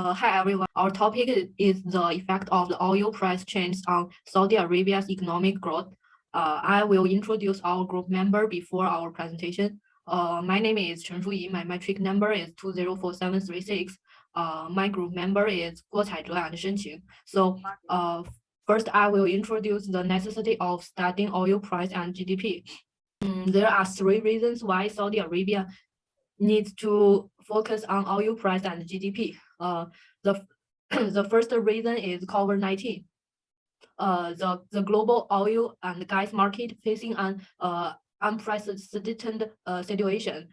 Hi everyone. Our topic is the effect of the oil price change on Saudi Arabia's economic growth. I will introduce our group member before our presentation. My name is Chen Shuyi. My metric number is 204736. My group member is Guo Caizhe and Shen Qing. So first I will introduce the necessity of studying oil price and GDP. There are three reasons why Saudi Arabia needs to focus on oil price and GDP. The the first reason is COVID-19. The global oil and gas market facing an unprecedented situation.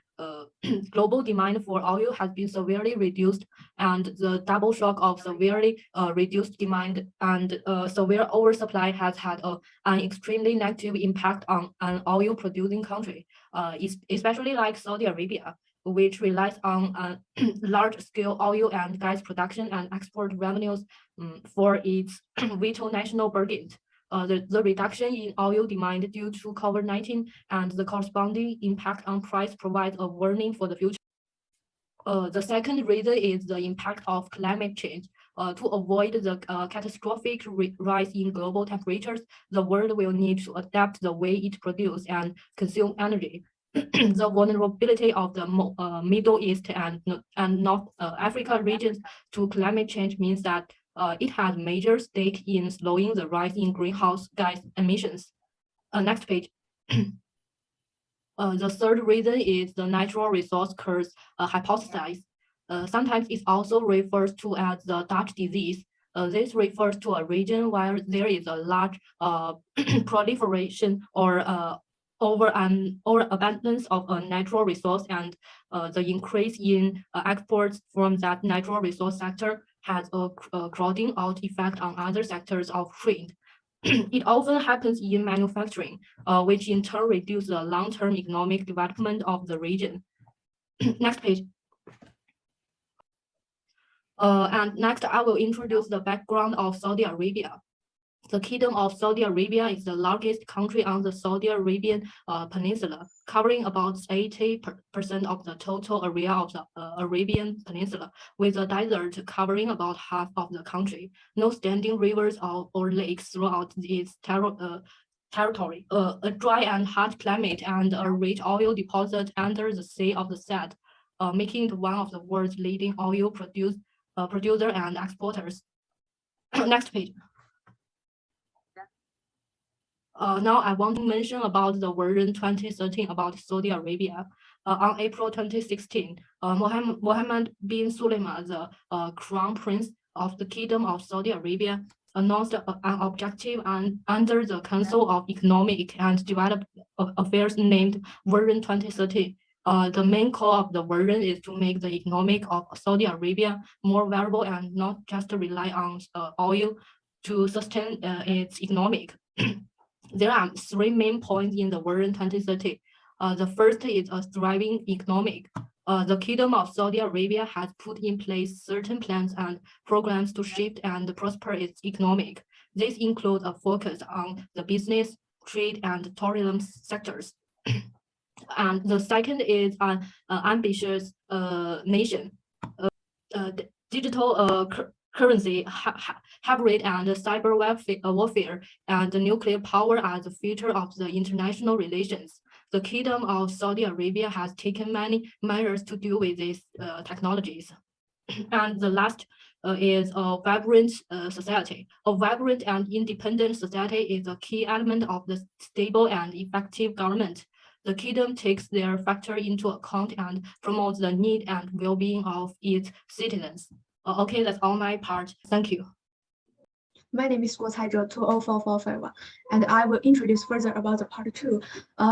Global demand for oil has been severely reduced, and the double shock of severely reduced demand and severe oversupply has had an extremely negative impact on an oil-producing country, especially like Saudi Arabia, which relies on large-scale oil and gas production and export revenues for its vital national budget. The reduction in oil demand due to COVID-19 and the corresponding impact on price provides a warning for the future. The second reason is the impact of climate change. To avoid the catastrophic rise in global temperatures, the world will need to adapt the way it produces and consumes energy. The vulnerability of the Middle East and North Africa regions to climate change means that it has major stake in slowing the rise in greenhouse gas emissions. Next page. The third reason is the natural resource curse hypothesis. Sometimes it also refers to as the Dutch disease. This refers to a region where there is a large proliferation or overabundance of a natural resource, and the increase in exports from that natural resource sector has a crowding out effect on other sectors of trade. It often happens in manufacturing, which in turn reduces the long-term economic development of the region. Next page. And next, I will introduce the background of Saudi Arabia. The Kingdom of Saudi Arabia is the largest country on the Saudi Arabian Peninsula, covering about 80% of the total area of the Arabian Peninsula, with a desert covering about half of the country. No standing rivers or lakes throughout its territory. A dry and hot climate and a rich oil deposit under the Sea of the Sad, making it one of the world's leading oil producer and exporters. Next page. Now I want to mention about the version 2013 about Saudi Arabia. On April 2016, Mohammed bin Suleiman, the crown prince of the Kingdom of Saudi Arabia, announced an objective under the Council of Economic and Development Affairs named version 2013. The main goal of the version is to make the economic of Saudi Arabia more viable and not just rely on oil to sustain its economic. There are three main points in the version 2030. The first is a thriving economic. The Kingdom of Saudi Arabia has put in place certain plans and programs to shift and prosper its economic. This includes a focus on the business, trade, and tourism sectors. And the second is an ambitious nation. Digital currency, hybrid and cyber warfare, and nuclear power are the future of the international relations. The Kingdom of Saudi Arabia has taken many measures to deal with these technologies. And the last is a vibrant society. A vibrant and independent society is a key element of the stable and effective government. The kingdom takes their factor into account and promotes the need and well-being of its citizens. Okay, that's all my part. Thank you. My name is Guo Caizhe 204451, and I will introduce further about the part 2,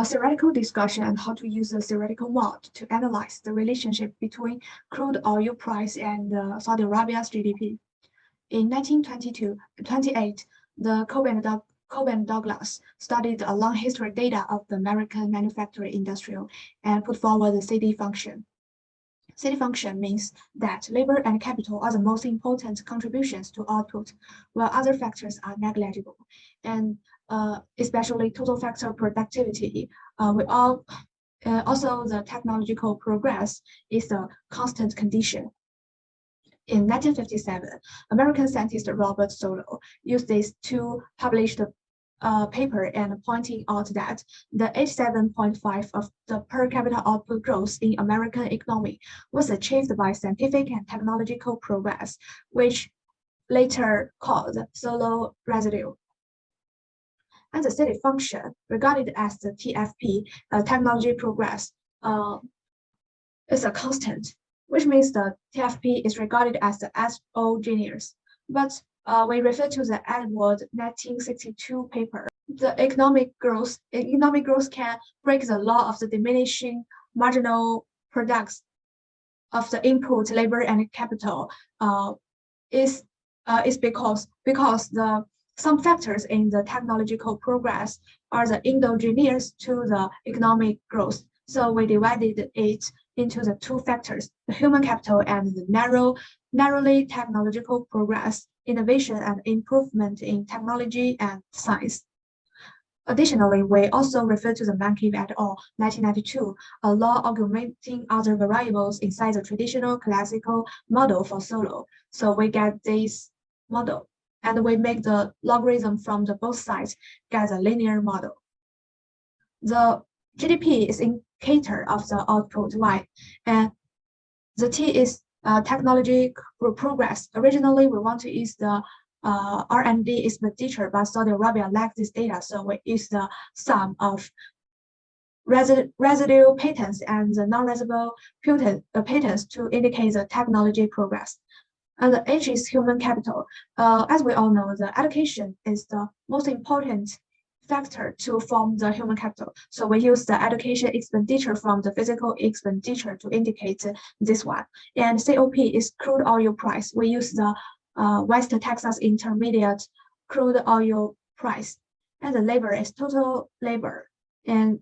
theoretical discussion and how to use the theoretical model to analyze the relationship between crude oil price and Saudi Arabia's GDP. In 1928, the Cobb and Douglas studied a long history data of the American manufacturing industry and put forward the CD function. CD function means that labor and capital are the most important contributions to output, while other factors are negligible, and especially total factor productivity. Also, the technological progress is a constant condition. In 1957, American scientist Robert Solow used this to publish the paper and pointing out that the 87.5 of the per capita output growth in American economy was achieved by scientific and technological progress, which later called Solow residue. And the stated function, regarded as the TFP, technology progress, is a constant, which means the TFP is regarded as the exogenous. But we refer to the Edward 1962 paper. The economic growth can break the law of the diminishing marginal products of the input, labor, and capital. Is because some factors in the technological progress are the endogenous to the economic growth. So we divided it into the two factors, the human capital and the narrowly technological progress, innovation and improvement in technology and science. Additionally, we also refer to the Mankiw et al. 1992, a law augmenting other variables inside the traditional classical model for Solow. So we get this model, and we make the logarithm from the both sides get a linear model. The GDP is indicator of the output Y, and the T is technology progress. Originally, we want to use the R&D expenditure, but Saudi Arabia lacks this data, so we use the sum of residual patents and the non-residual patents to indicate the technology progress. And the H is human capital. As we all know, the education is the most important factor to form the human capital. So we use the education expenditure from the physical expenditure to indicate this one. And COP is crude oil price. We use the West Texas Intermediate crude oil price. And the labor is total labor. And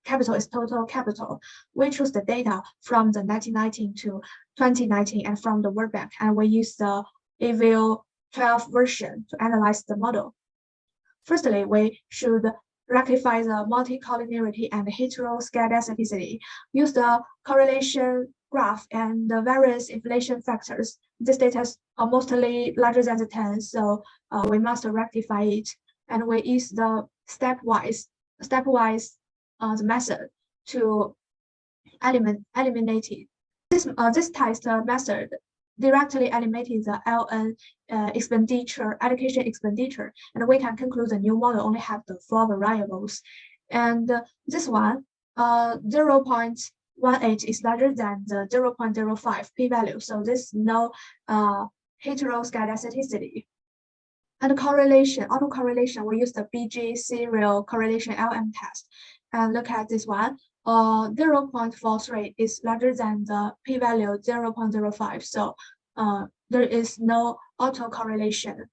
capital is total capital. We choose the data from the 1919 to 2019 and from the World Bank. And we use the EVIL 12 version to analyze the model. Firstly, we should rectify the multicollinearity and heteroscedasticity. Use the correlation graph and the various inflation factors. These data are mostly larger than the 10, so we must rectify it. And we use the stepwise the method to eliminate it. This test method directly eliminating the LN education expenditure, and we can conclude the new model only have the 4 variables. And this one, 0.18 is larger than the 0.05 p-value, so there's no heteroscedasticity. And autocorrelation, we use the BG serial correlation LM test. And look at this one. 0.43 is larger than the p-value 0.05. So there is no autocorrelation.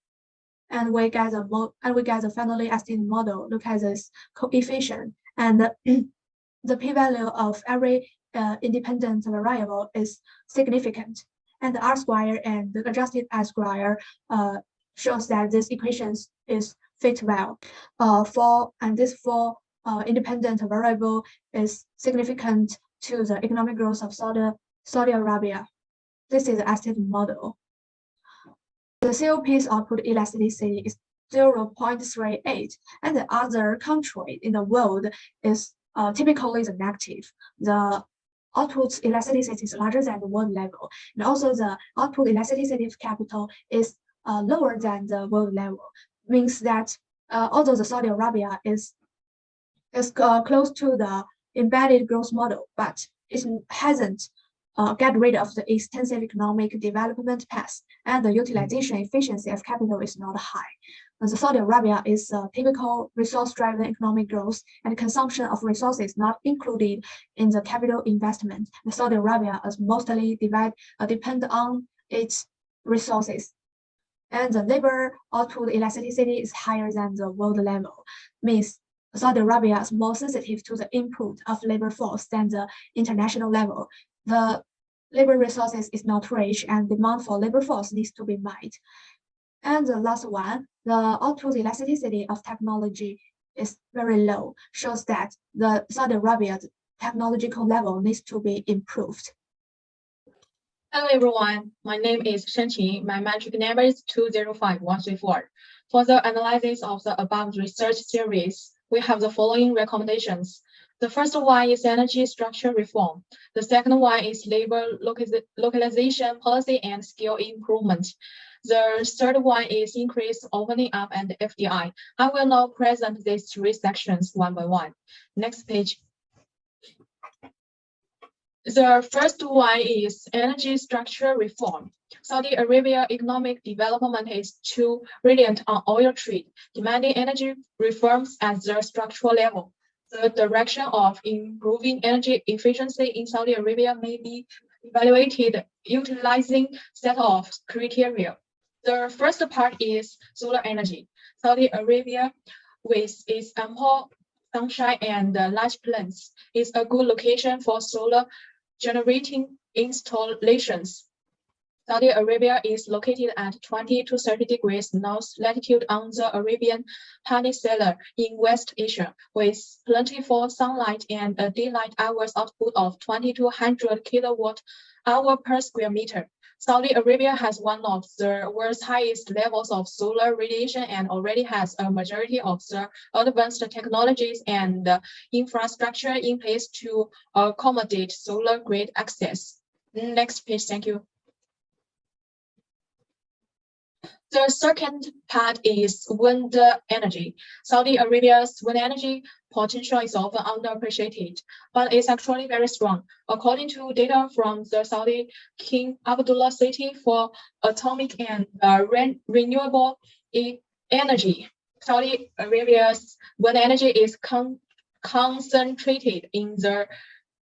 And we get the finally estimated model. Look at this coefficient. And the p-value of every independent variable is significant. And the R-square and the adjusted R-square shows that this equations is fit well. This four independent variable is significant to the economic growth of Saudi Arabia. This is the estimated model. The COP's output elasticity is 0.38, and the other country in the world is typically the negative. The output elasticity is larger than the world level, and also the output elasticity of capital is lower than the world level. Means that although the Saudi Arabia is close to the embedded growth model, but it hasn't get rid of the extensive economic development path, and the utilization efficiency of capital is not high. The Saudi Arabia is a typical resource-driven economic growth, and consumption of resources not included in the capital investment. The Saudi Arabia is mostly depend on its resources. And the labor output elasticity is higher than the world level, means Saudi Arabia is more sensitive to the input of labor force than the international level. The labor resources is not rich, and demand for labor force needs to be met. And the last one, the output elasticity of technology is very low, shows that the Saudi Arabia's technological level needs to be improved. Hello everyone, my name is Shenqi. My metric number is 205134. For the analysis of the above research series, we have the following recommendations. The first one is energy structure reform. The second one is labor localization policy and skill improvement. The third one is increased opening up and FDI. I will now present these three sections one by one. Next page. The first one is energy structure reform. Saudi Arabia economic development is too reliant on oil trade, demanding energy reforms at the structural level. The direction of improving energy efficiency in Saudi Arabia may be evaluated utilizing set of criteria. The first part is solar energy. Saudi Arabia, with its ample sunshine and large plains, is a good location for solar generating installations. Saudi Arabia is located at 20 to 30 degrees north latitude on the Arabian Peninsula in West Asia, with plentiful sunlight and a daylight hours output of 20 to 100 kilowatt hour per square meter. Saudi Arabia has one of the world's highest levels of solar radiation and already has a majority of the advanced technologies and infrastructure in place to accommodate solar grid access. Next page, thank you. The second part is wind energy. Saudi Arabia's wind energy potential is often underappreciated, but it's actually very strong. According to data from the Saudi King Abdullah City for Atomic and Renewable Energy, Saudi Arabia's wind energy is concentrated in the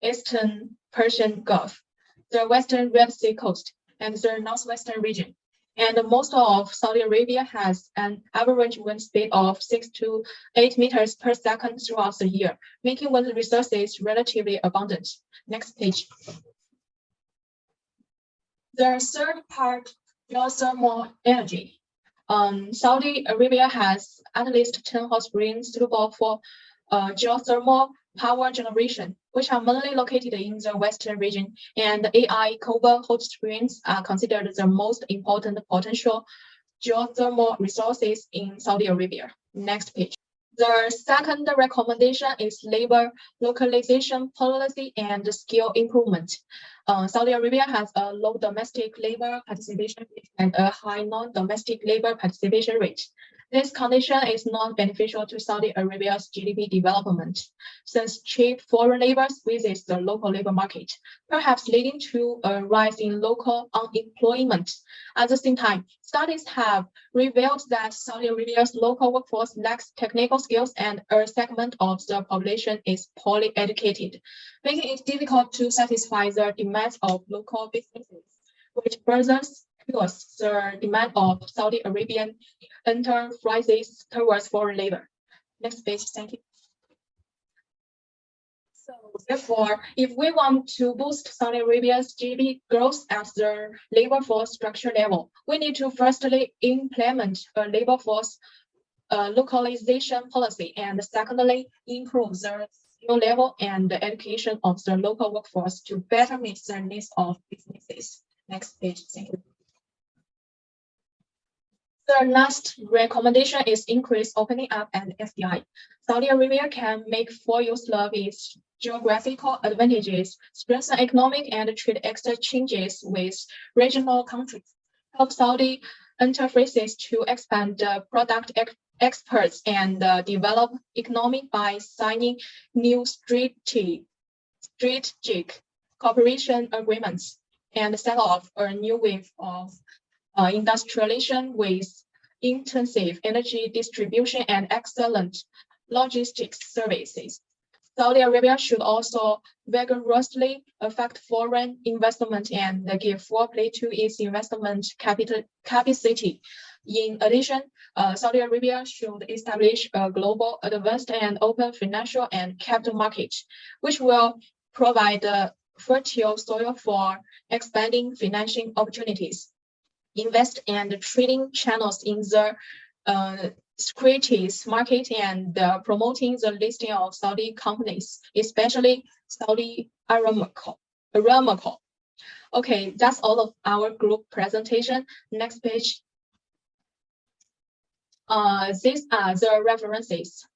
eastern Persian Gulf, the western Red Sea coast, and the northwestern region. And most of Saudi Arabia has an average wind speed of 6 to 8 meters per second throughout the year, making wind resources relatively abundant. Next page. The third part, geothermal energy. Saudi Arabia has at least 10 hot springs suitable for geothermal power generation, which are mainly located in the western region, and AI Koba hot springs are considered the most important potential geothermal resources in Saudi Arabia. Next page. The second recommendation is labor localization policy and skill improvement. Saudi Arabia has a low domestic labor participation rate and a high non-domestic labor participation rate. This condition is not beneficial to Saudi Arabia's GDP development, since cheap foreign labor squeezes the local labor market, perhaps leading to a rise in local unemployment. At the same time, studies have revealed that Saudi Arabia's local workforce lacks technical skills and a segment of the population is poorly educated, making it difficult to satisfy the demands of local businesses, which further fuels the demand of Saudi Arabian enterprises towards foreign labor. Next page, thank you. So therefore, if we want to boost Saudi Arabia's GDP growth at the labor force structure level, we need to firstly implement a labor force localization policy, and secondly, improve the skill level and the education of the local workforce to better meet the needs of businesses. Next page, thank you. The last recommendation is increase opening up and FDI. Saudi Arabia can make full use of its geographical advantages, strengthen economic and trade exchanges with regional countries, help Saudi enterprises to expand product exports and develop economy by signing new strategic cooperation agreements and set off a new wave of industrialization with intensive energy distribution and excellent logistics services. Saudi Arabia should also vigorously affect foreign investment and give full play to its investment capacity. In addition, Saudi Arabia should establish a global, advanced, and open financial and capital market, which will provide a fertile soil for expanding financing opportunities, invest and trading channels in the securities market, and promoting the listing of Saudi companies, especially Saudi Aramco. Okay, that's all of our group presentation. Next page. These are the references.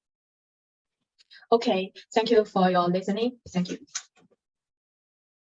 Okay, thank you for your listening. Thank you.